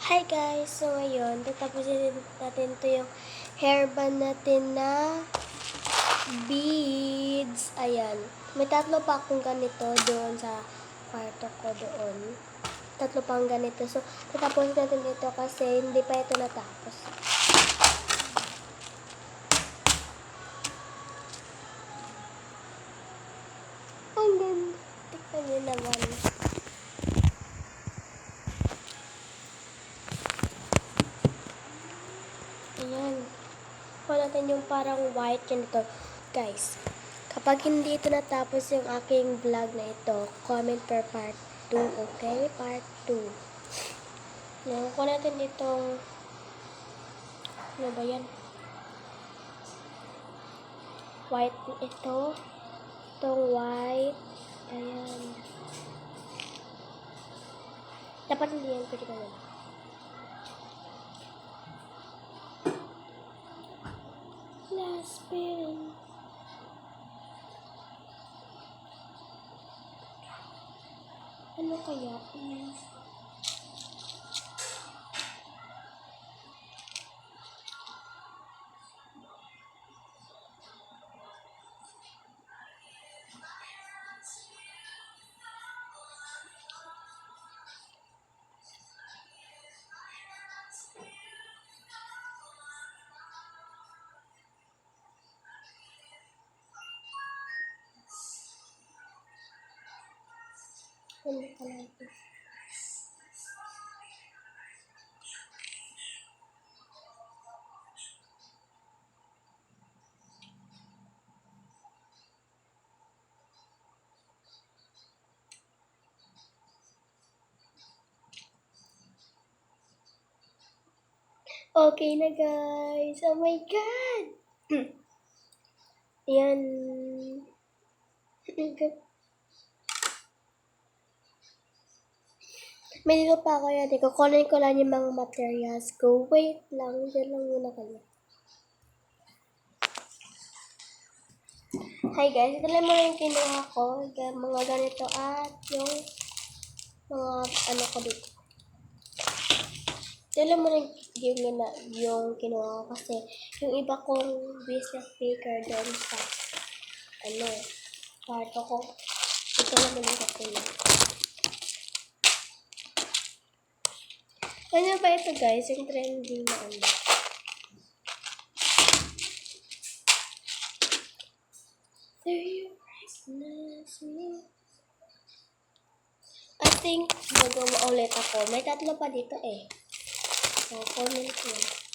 Hi guys! So ngayon, tatapusin natin to yung hairband natin na beads. Ayan. May tatlo pa akong ganito doon sa kwarto ko doon. Tatlo pang ganito. So, tatapusin natin ito kasi hindi pa ito natapos. Ang ganda. Tignan nyo naman. Ayan. Kuha natin yung parang white ganito. Guys, kapag hindi ito natapos yung aking vlog na ito, comment per part 2, okay? Part 2. No, kuha natin itong, ano ba yan? White ito. Itong white. Ayan. Dapat hindi yan. Pwede ka na. Last spin. Ano kaya? Ano pala ito? Okay na guys. Oh my God! Ayan. May dito pa ako yan. Kukunin ko lang yung mga materials ko. Wait lang. Diyan lang muna kayo. Hi guys. Ito lang muna yung kinuha ko. Mga ganito at yung mga ano ko dito. Ito lang muna yung kinuha ko kasi yung iba kong business paper doon sa kwarto ko. Ito lang muna yung kinuha. Ano ba ito guys? Yung trending na ano. I think gagawa ulit ako. May tatlo pa dito eh. So, comment ko.